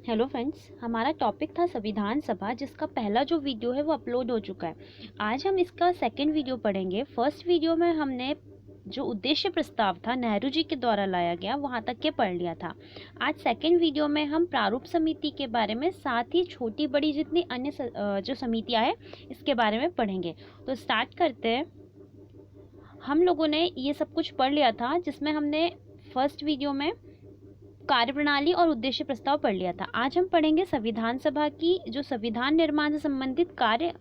Hello friends, हमारा topic था संविधान सभा, जिसका पहला जो वीडियो है वो अपलोड हो चुका है। आज हम इसका सेकंड वीडियो पढ़ेंगे। फर्स्ट वीडियो में हमने जो उद्देश्य प्रस्ताव था नेहरू जी के द्वारा लाया गया वहाँ तक के पढ़ लिया था। आज सेकंड वीडियो में हम प्रारूप समिति के बारे में, साथ ही छोटी बड़ी जितनी अन्य जो समितियाँ हैं इसके बारे में पढ़ेंगे। तो स्टार्ट करते हैं। हम लोगों ने ये सब कुछ पढ़ लिया था, जिसमें हमने फर्स्ट वीडियो में कार्यप्रणाली और उद्देश्य प्रस्ताव पढ़ लिया था। आज हम पढ़ेंगे संविधान सभा की जो संविधान निर्माण से संबंधित कार्य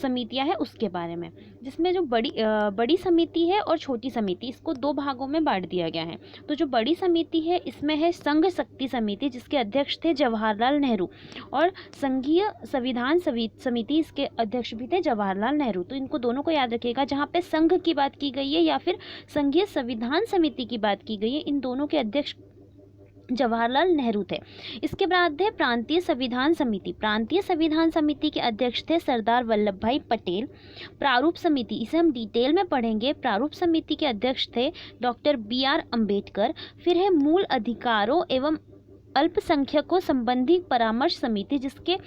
समितियां हैं उसके बारे में, जिसमें जो बड़ी समिति है और छोटी समिति, इसको दो भागों में बांट दिया गया है। तो जो बड़ी समिति है इसमें है संघ शक्ति समिति, जिसके अध्यक्ष थे जवाहरलाल नेहरू, और संघीय संविधान समिति, इसके अध्यक्ष भी थे जवाहरलाल नेहरू। तो इनको दोनों को याद रखिएगा। जहाँ पे संघ की बात की गई है या फिर संघीय संविधान समिति की बात की गई है, इन दोनों के अध्यक्ष जवाहरलाल नेहरू थे। इसके बाद है प्रांतीय संविधान समिति। प्रांतीय संविधान समिति के अध्यक्ष थे सरदार वल्लभ भाई पटेल। प्रारूप समिति, इसे हम डिटेल में पढ़ेंगे। प्रारूप समिति के अध्यक्ष थे डॉक्टर बी.आर. अम्बेडकर। फिर है मूल अधिकारों एवं अल्पसंख्यकों संबंधी परामर्श समिति, जिसके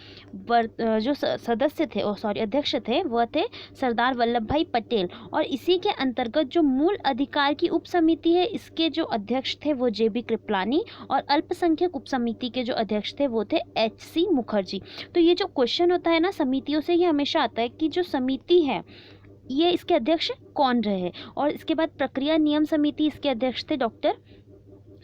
जो सदस्य थे अध्यक्ष थे वह थे सरदार वल्लभ भाई पटेल। और इसी के अंतर्गत जो मूल अधिकार की उप समिति है, इसके जो अध्यक्ष थे वो जे.बी. कृपलानी, और अल्पसंख्यक उप समिति के जो अध्यक्ष थे वो थे एच.सी. मुखर्जी। तो ये जो क्वेश्चन होता है ना समितियों से, ये हमेशा आता है कि जो समिति है ये इसके अध्यक्ष कौन रहे। और इसके बाद प्रक्रिया नियम समिति, इसके अध्यक्ष थे डॉक्टर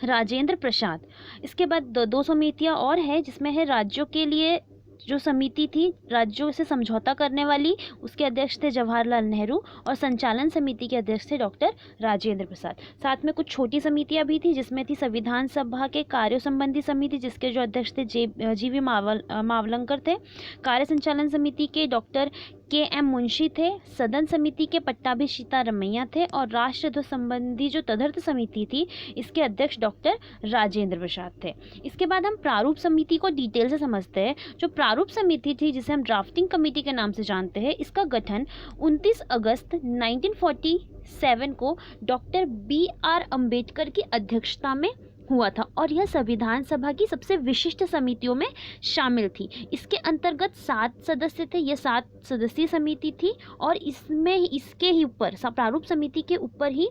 राजेंद्र प्रसाद। इसके बाद दो समितियां और हैं, जिसमें है राज्यों के लिए जो समिति थी, राज्यों से समझौता करने वाली, उसके अध्यक्ष थे जवाहरलाल नेहरू, और संचालन समिति के अध्यक्ष थे डॉक्टर राजेंद्र प्रसाद। साथ में कुछ छोटी समितियां भी थी, जिसमें थी संविधान सभा के कार्यों संबंधी समिति, जिसके जो अध्यक्ष थे जी.वी. मावलंकर थे। कार्य संचालन समिति के डॉक्टर के.एम. मुंशी थे। सदन समिति के पट्टाभी सीतारमैया थे। और राष्ट्रध्वज संबंधी जो तदर्थ समिति थी, इसके अध्यक्ष डॉक्टर राजेंद्र प्रसाद थे। इसके बाद हम प्रारूप समिति को डिटेल से समझते हैं। जो प्रारूप समिति थी, जिसे हम ड्राफ्टिंग कमेटी के नाम से जानते हैं, इसका गठन 29 अगस्त 1947 को डॉक्टर बी.आर. अम्बेडकर की अध्यक्षता में हुआ था, और यह संविधान सभा की सबसे विशिष्ट समितियों में शामिल थी। इसके अंतर्गत 7 सदस्य थे। यह 7 सदस्यीय समिति थी, और इसमें इसके ही ऊपर प्रारूप समिति के ऊपर ही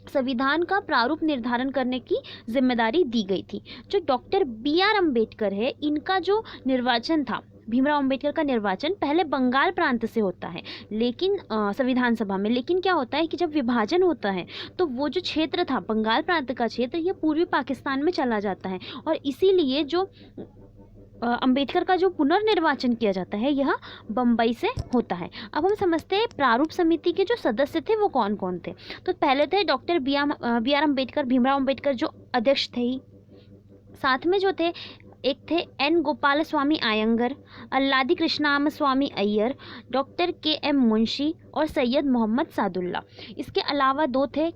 संविधान का प्रारूप निर्धारण करने की जिम्मेदारी दी गई थी। जो डॉक्टर बी.आर. अम्बेडकर है, इनका जो निर्वाचन था, भीमराव अम्बेडकर का निर्वाचन पहले बंगाल प्रांत से होता है, लेकिन संविधान सभा में। लेकिन क्या होता है कि जब विभाजन होता है तो वो जो क्षेत्र था, बंगाल प्रांत का क्षेत्र, ये पूर्वी पाकिस्तान में चला जाता है, और इसीलिए जो अम्बेडकर का जो पुनर्निर्वाचन किया जाता है, यह बम्बई से होता है। अब हम समझते हैं प्रारूप समिति के जो सदस्य थे वो कौन कौन थे। तो पहले थे डॉक्टर बी.आर. अम्बेडकर, भीमराव अम्बेडकर जो अध्यक्ष थे ही। साथ में जो थे, एक थे एन. गोपाल स्वामी अयंगर, अल्लादी कृष्णाम स्वामी अय्यर, डॉक्टर के.एम. मुंशी, और सैयद मोहम्मद सादुल्ला। इसके अलावा 2 थे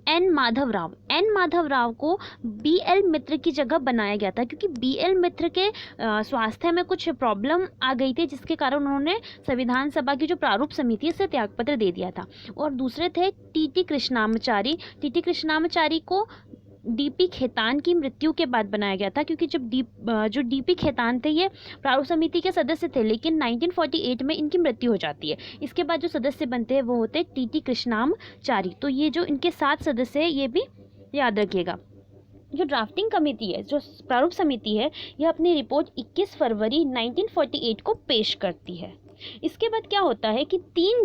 एन. माधव राव। एन. माधव राव को बी.एल. मित्र की जगह बनाया गया था, क्योंकि बी.एल. मित्र के स्वास्थ्य में कुछ प्रॉब्लम आ गई थी, जिसके कारण उन्होंने संविधान सभा की जो प्रारूप समिति है, इससे त्यागपत्र दे दिया था। और दूसरे थे टी.टी. कृष्णामाचारी। टी.टी. कृष्णामाचारी को डी.पी. खेतान की मृत्यु के बाद बनाया गया था, क्योंकि जब जो डी.पी. खेतान थे ये प्रारूप समिति के सदस्य थे, लेकिन 1948 में इनकी मृत्यु हो जाती है। इसके बाद जो सदस्य बनते हैं वो होते टी.टी. कृष्णामाचारी। तो ये जो इनके 7 सदस्य हैं, ये भी याद रखिएगा। जो ड्राफ्टिंग कमेटी है, जो प्रारूप समिति है, यह अपनी रिपोर्ट 21 फरवरी 1948 को पेश करती है। इसके बाद क्या होता है कि 3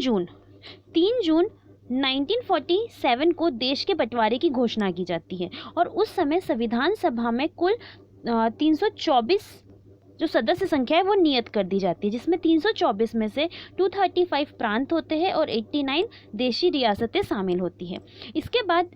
जून 1947 को देश के बंटवारे की घोषणा की जाती है, और उस समय संविधान सभा में कुल 324 जो सदस्य संख्या है वो नियत कर दी जाती है, जिसमें 324 में से 235 प्रांत होते हैं और 89 देशी रियासतें शामिल होती हैं। इसके बाद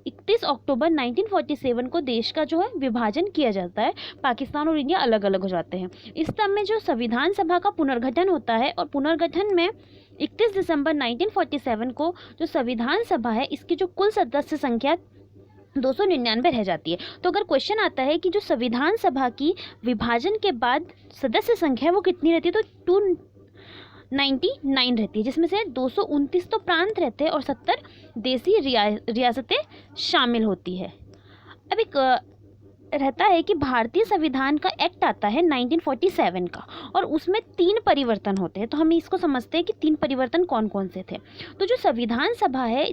31 अक्टूबर 1947 को देश का जो है विभाजन किया जाता है, पाकिस्तान और इंडिया अलग अलग हो जाते हैं। इस समय जो संविधान सभा का पुनर्गठन होता है, और पुनर्गठन में 31 दिसंबर 1947 को जो संविधान सभा है, इसकी जो कुल सदस्य संख्या 299 रह जाती है। तो अगर क्वेश्चन आता है कि जो संविधान सभा की विभाजन के बाद सदस्य संख्या है वो कितनी रहती है, तो 299 रहती है, जिसमें से 229 तो प्रांत रहते हैं और 70 देसी रियासतें शामिल होती है। अब एक रहता है कि भारतीय संविधान का एक्ट आता है 1947 का, और उसमें 3 परिवर्तन होते हैं। तो हम इसको समझते हैं कि 3 परिवर्तन कौन कौन से थे। तो जो संविधान सभा है,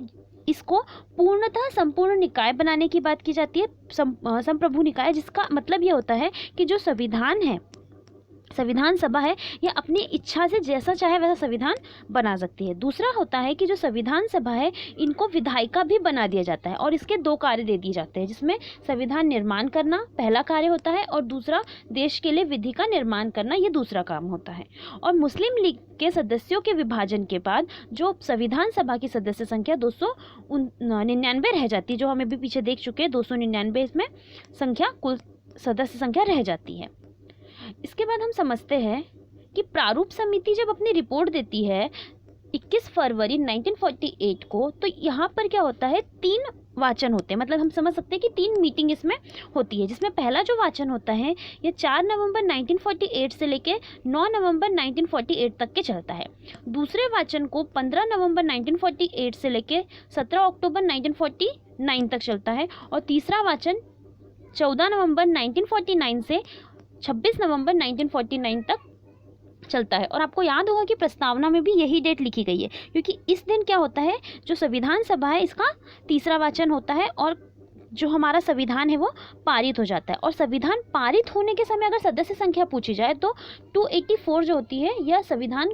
इसको पूर्णतः संपूर्ण निकाय बनाने की बात की जाती है, संप्रभु निकाय, जिसका मतलब ये होता है कि जो संविधान है, संविधान सभा है, यह अपनी इच्छा से जैसा चाहे वैसा संविधान बना सकती है। दूसरा होता है कि जो संविधान सभा है, इनको विधायिका भी बना दिया जाता है, और इसके 2 कार्य दे दिए जाते हैं, जिसमें संविधान निर्माण करना पहला कार्य होता है, और दूसरा देश के लिए विधि का निर्माण करना, ये दूसरा काम होता है। और मुस्लिम लीग के सदस्यों के विभाजन के बाद जो संविधान सभा की सदस्य संख्या 299 रह जाती है, जो हम अभी पीछे देख चुके हैं, 299 इसमें संख्या, कुल सदस्य संख्या रह जाती है। इसके बाद हम समझते हैं कि प्रारूप समिति जब अपनी रिपोर्ट देती है 21 फरवरी 1948 को, तो यहाँ पर क्या होता है, 3 वाचन होते हैं। मतलब हम समझ सकते हैं कि 3 मीटिंग इसमें होती है, जिसमें पहला जो वाचन होता है ये 4 नवंबर 1948 से लेके 9 नवंबर 1948 तक के चलता है। दूसरे वाचन को 15 नवंबर 1948 से लेके 17 अक्टूबर 1949 तक चलता है, और तीसरा वाचन 14 नवंबर 1949 से 26 नवंबर 1949 तक चलता है। और आपको याद होगा कि प्रस्तावना में भी यही डेट लिखी गई है, क्योंकि इस दिन क्या होता है, जो संविधान सभा है, इसका तीसरा वाचन होता है, और जो हमारा संविधान है वो पारित हो जाता है। और संविधान पारित होने के समय अगर सदस्य संख्या पूछी जाए तो 284 जो होती है, यह संविधान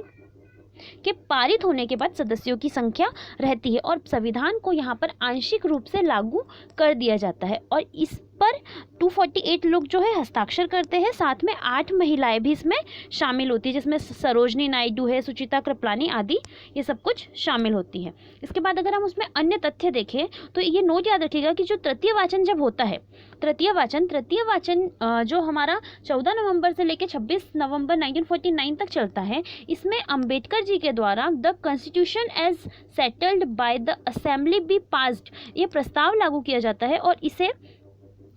के पारित होने के बाद सदस्यों की संख्या रहती है, और संविधान को यहाँ पर आंशिक रूप से लागू कर दिया जाता है। और इस पर 248 लोग जो है हस्ताक्षर करते हैं, साथ में 8 महिलाएं भी इसमें शामिल होती है, जिसमें सरोजनी नायडू है, सुचिता कृपलानी आदि, ये सब कुछ शामिल होती है। इसके बाद अगर हम उसमें अन्य तथ्य देखें तो ये नोट याद रखिएगा कि जो तृतीय वाचन जब होता है, तृतीय वाचन जो हमारा 14 नवंबर से लेकर 26 नवंबर 1949 तक चलता है, इसमें अंबेडकर जी के द्वारा the constitution as settled by the assembly be passed, ये प्रस्ताव लागू किया जाता है, और इसे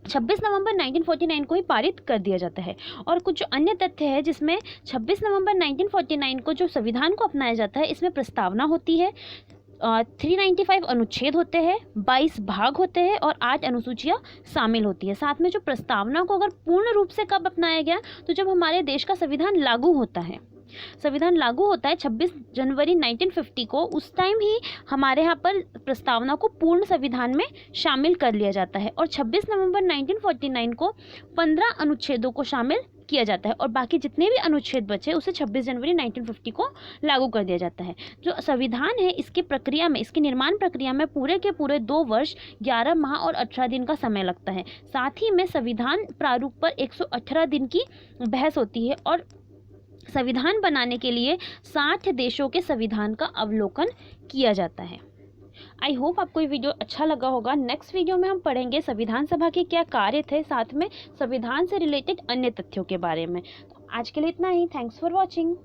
26 नवंबर 1949 को ही पारित कर दिया जाता है। और कुछ अन्य तथ्य है, जिसमें 26 नवंबर 1949 को जो संविधान को अपनाया जाता है, इसमें प्रस्तावना होती है, 395 अनुच्छेद होते हैं, 22 भाग होते हैं, और 8 अनुसूचियाँ शामिल होती है। साथ में जो प्रस्तावना को अगर पूर्ण रूप से कब अपनाया गया, तो जब हमारे देश का संविधान लागू होता है। संविधान लागू होता है 26 जनवरी 1950 को, उस टाइम ही हमारे यहाँ पर प्रस्तावना को पूर्ण संविधान में शामिल कर लिया जाता है, और 26 नवंबर 1949 को 15 अनुच्छेदों को शामिल किया जाता है, और बाकी जितने भी अनुच्छेद बचे उसे 26 जनवरी 1950 को लागू कर दिया जाता है। जो संविधान है, इसकी प्रक्रिया में, इसकी निर्माण प्रक्रिया में पूरे के पूरे 2 वर्ष 11 माह और 18 दिन का समय लगता है। साथ ही में संविधान प्रारूप पर 118 दिन की बहस होती है, और संविधान बनाने के लिए 60 देशों के संविधान का अवलोकन किया जाता है। आई होप आपको ये वीडियो अच्छा लगा होगा। नेक्स्ट वीडियो में हम पढ़ेंगे संविधान सभा के क्या कार्य थे, साथ में संविधान से रिलेटेड अन्य तथ्यों के बारे में। तो आज के लिए इतना ही। Thanks for watching.